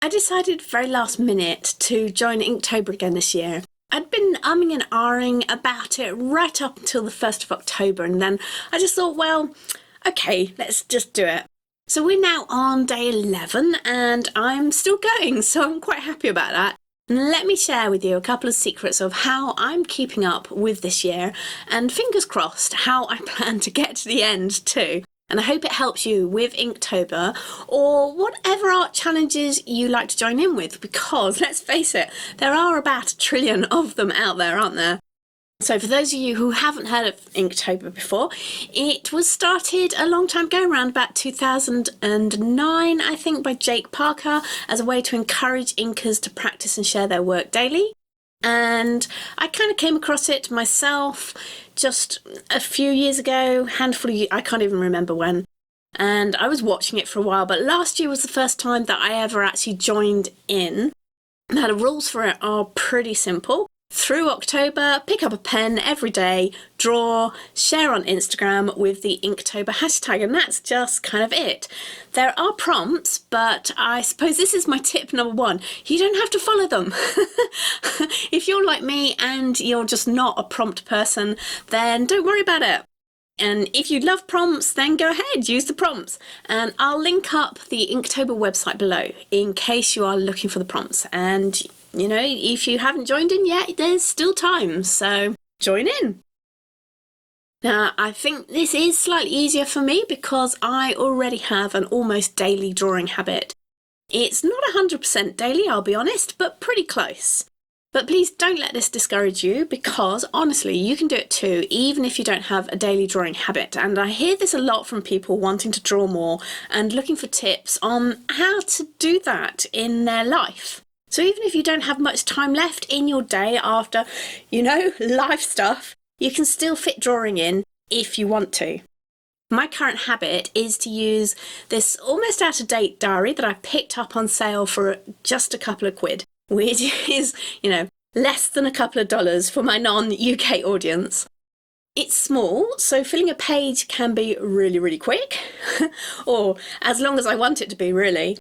I decided very last minute to join Inktober again this year. I'd been umming and ahhing about it right up until the 1st of October, and then I just thought, well, okay, let's just do it. So we're now on day 11 and I'm still going, so I'm quite happy about that. And let me share with you a couple of secrets of how I'm keeping up with this year, and fingers crossed, how I plan to get to the end too. And I hope it helps you with Inktober or whatever art challenges you like to join in with, because let's face it, there are about 1 trillion of them out there, aren't there? So for those of you who haven't heard of Inktober before, it was started a long time ago, around about 2009, I think, by Jake Parker, as a way to encourage inkers to practice and share their work daily. And I kind of came across it myself just a few years ago, handful of years, I can't even remember when. And I was watching it for a while, but last year was the first time that I ever actually joined in. Now the rules for it are pretty simple. Through October, pick up a pen every day, draw, share on Instagram with the Inktober hashtag, and that's just kind of it. There are prompts, but I suppose this is my tip number 1. You don't have to follow them. If you're like me and you're just not a prompt person, then don't worry about it. And if you love prompts, then go ahead, use the prompts. And I'll link up the Inktober website below in case you are looking for the prompts. And you know, if you haven't joined in yet, there's still time, so join in. Now, I think this is slightly easier for me because I already have an almost daily drawing habit. It's not 100% daily, I'll be honest, but pretty close. But please don't let this discourage you, because honestly, you can do it too, even if you don't have a daily drawing habit. And I hear this a lot from people wanting to draw more and looking for tips on how to do that in their life. So even if you don't have much time left in your day after, you know, life stuff, you can still fit drawing in if you want to. My current habit is to use this almost out-of-date diary that I picked up on sale for just a couple of quid, which is, you know, less than a couple of dollars for my non-UK audience. It's small, so filling a page can be really, really quick, or as long as I want it to be, really.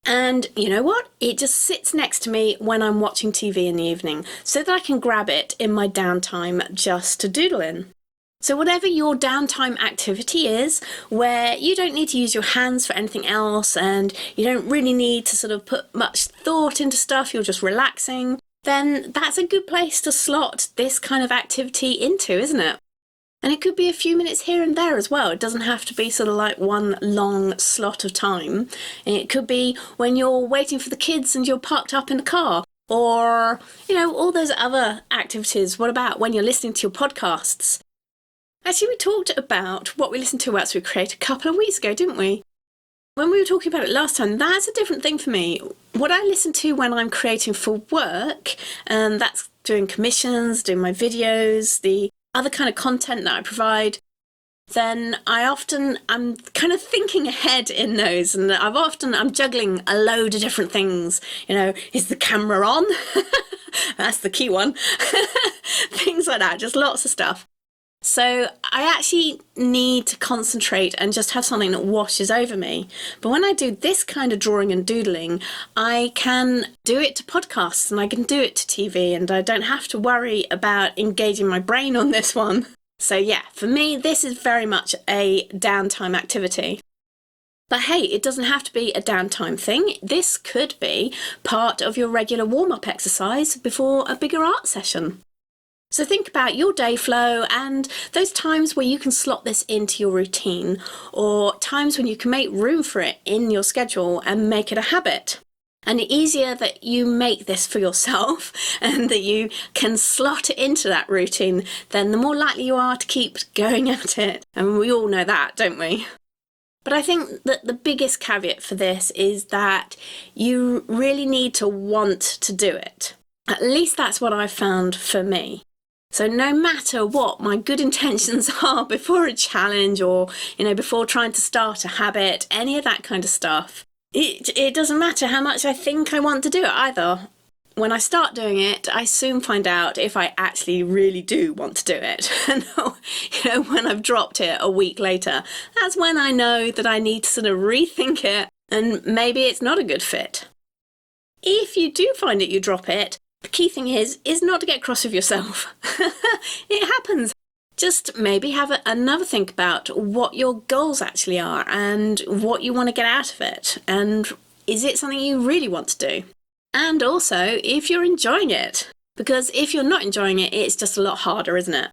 And you know what? It just sits next to me when I'm watching TV in the evening, so that I can grab it in my downtime just to doodle in. So whatever your downtime activity is, where you don't need to use your hands for anything else and you don't really need to sort of put much thought into stuff, you're just relaxing, then that's a good place to slot this kind of activity into, isn't it? And it could be a few minutes here and there as well. It doesn't have to be sort of like one long slot of time. It could be when you're waiting for the kids and you're parked up in the car, or, you know, all those other activities. What about when you're listening to your podcasts? Actually, we talked about what we listen to whilst we create a couple of weeks ago, didn't we? When we were talking about it last time, that's a different thing for me. What I listen to when I'm creating for work, and that's doing commissions, doing my videos, the other kind of content that I provide, then I'm kind of thinking ahead in those, and I'm juggling a load of different things. You know, is the camera on? That's the key one. Things like that, just lots of stuff. So I actually need to concentrate and just have something that washes over me. But when I do this kind of drawing and doodling, I can do it to podcasts and I can do it to TV, and I don't have to worry about engaging my brain on this one. So yeah, for me, this is very much a downtime activity. But hey, it doesn't have to be a downtime thing. This could be part of your regular warm-up exercise before a bigger art session. So think about your day flow and those times where you can slot this into your routine, or times when you can make room for it in your schedule and make it a habit. And the easier that you make this for yourself and that you can slot it into that routine, then the more likely you are to keep going at it. And we all know that, don't we? But I think that the biggest caveat for this is that you really need to want to do it. At least that's what I've found for me. So no matter what my good intentions are before a challenge, or, you know, before trying to start a habit, any of that kind of stuff, it doesn't matter how much I think I want to do it either. When I start doing it, I soon find out if I actually really do want to do it. And you know, when I've dropped it a week later, that's when I know that I need to sort of rethink it, and maybe it's not a good fit. if you do find it, you drop it, the key thing is not to get cross with yourself. It happens. Just maybe have another think about what your goals actually are and what you want to get out of it. And is it something you really want to do? And also, if you're enjoying it. Because if you're not enjoying it, it's just a lot harder, isn't it?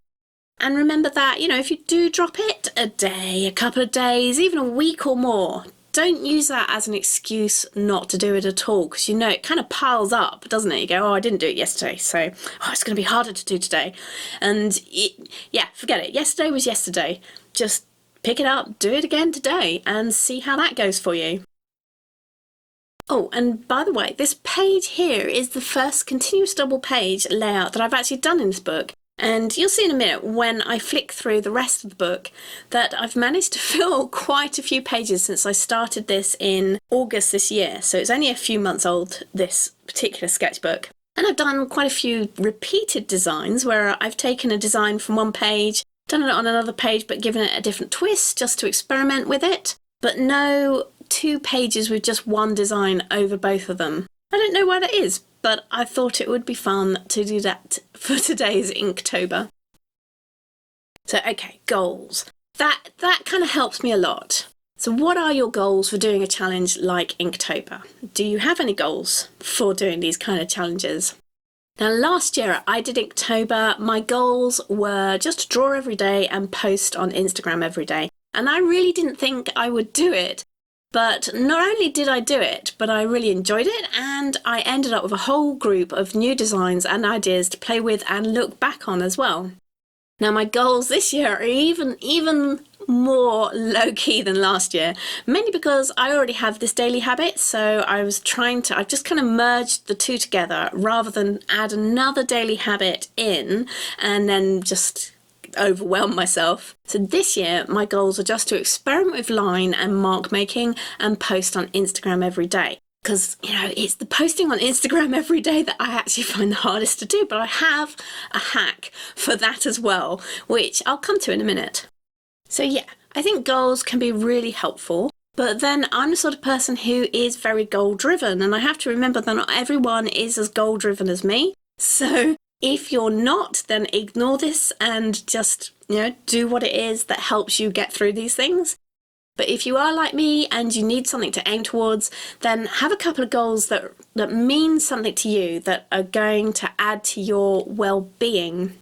And remember that, if you do drop it a day, a couple of days, even a week or more, don't use that as an excuse not to do it at all, because it kind of piles up, doesn't it? You go, oh, I didn't do it yesterday, so it's going to be harder to do today. And forget it. Yesterday was yesterday. Just pick it up, do it again today, and see how that goes for you. Oh, and by the way, this page here is the first continuous double page layout that I've actually done in this book. And you'll see in a minute when I flick through the rest of the book that I've managed to fill quite a few pages since I started this in August this year. So it's only a few months old, this particular sketchbook. And I've done quite a few repeated designs where I've taken a design from one page, done it on another page, but given it a different twist just to experiment with it. But no 2 pages with just one design over both of them. I don't know why that is, but I thought it would be fun to do that for today's Inktober. So, okay, goals. That kind of helps me a lot. So what are your goals for doing a challenge like Inktober? Do you have any goals for doing these kind of challenges? Now, last year I did Inktober. My goals were just to draw every day and post on Instagram every day. And I really didn't think I would do it. But not only did I do it, but I really enjoyed it, and I ended up with a whole group of new designs and ideas to play with and look back on as well. Now, my goals this year are even more low-key than last year, mainly because I already have this daily habit, so I've just kind of merged the two together rather than add another daily habit in and then just overwhelm myself. So this year my goals are just to experiment with line and mark making and post on Instagram every day, because it's the posting on Instagram every day that I actually find the hardest to do, but I have a hack for that as well, which I'll come to in a minute. So yeah, I think goals can be really helpful, but then I'm the sort of person who is very goal driven, and I have to remember that not everyone is as goal driven as me. So if you're not, then ignore this and just, do what it is that helps you get through these things. But if you are like me and you need something to aim towards, then have a couple of goals that mean something to you, that are going to add to your well-being.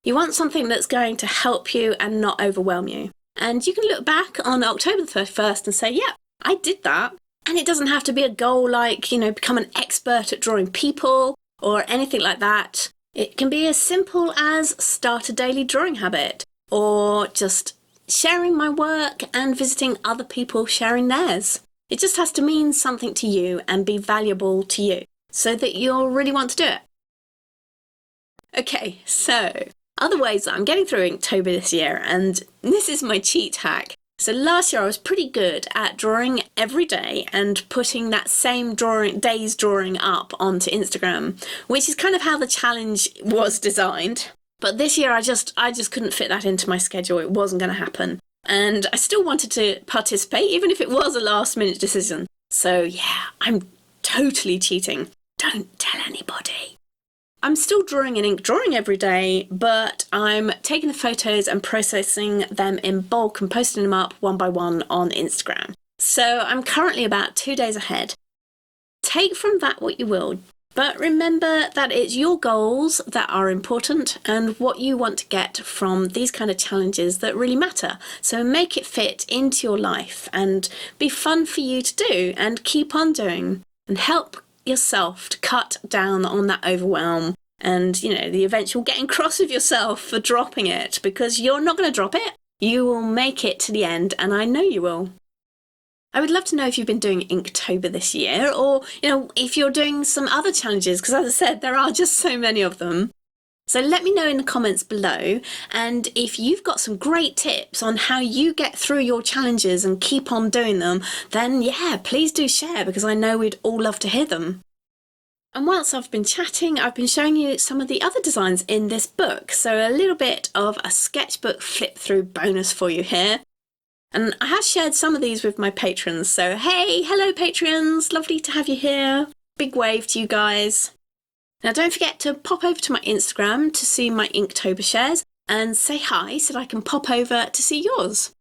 You want something that's going to help you and not overwhelm you. And you can look back on October the 31st and say, yeah, I did that. And it doesn't have to be a goal like, become an expert at drawing people or anything like that. It can be as simple as start a daily drawing habit, or just sharing my work and visiting other people sharing theirs. It just has to mean something to you and be valuable to you so that you'll really want to do it. Okay, so other ways that I'm getting through Inktober this year, and this is my cheat hack. So last year I was pretty good at drawing every day and putting that same day's drawing up onto Instagram, which is kind of how the challenge was designed. But this year I just couldn't fit that into my schedule. It wasn't going to happen. And I still wanted to participate, even if it was a last minute decision. So yeah, I'm totally cheating. Don't tell anybody. I'm still drawing in ink drawing every day, but I'm taking the photos and processing them in bulk and posting them up one by one on Instagram. So I'm currently about 2 days ahead. Take from that what you will, but remember that it's your goals that are important and what you want to get from these kind of challenges that really matter. So make it fit into your life and be fun for you to do and keep on doing, and help yourself to cut down on that overwhelm and the eventual getting cross with yourself for dropping it, because you're not going to drop it. You will make it to the end, and I know you will. I would love to know if you've been doing Inktober this year, or if you're doing some other challenges, because as I said, there are just so many of them. So let me know in the comments below, and if you've got some great tips on how you get through your challenges and keep on doing them, then yeah, please do share, because I know we'd all love to hear them. And whilst I've been chatting, I've been showing you some of the other designs in this book, so a little bit of a sketchbook flip through bonus for you here. And I have shared some of these with my patrons, so hey, hello patrons, lovely to have you here. Big wave to you guys. Now don't forget to pop over to my Instagram to see my Inktober shares and say hi so that I can pop over to see yours.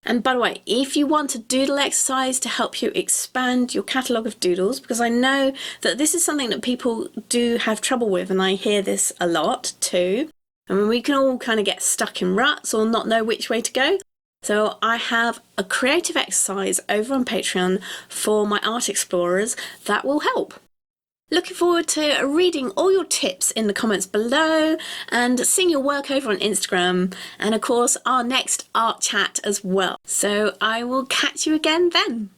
And by the way, if you want a doodle exercise to help you expand your catalogue of doodles, because I know that this is something that people do have trouble with, and I hear this a lot too, and we can all kind of get stuck in ruts or not know which way to go. So I have a creative exercise over on Patreon for my art explorers that will help. Looking forward to reading all your tips in the comments below and seeing your work over on Instagram, and of course our next art chat as well. So I will catch you again then.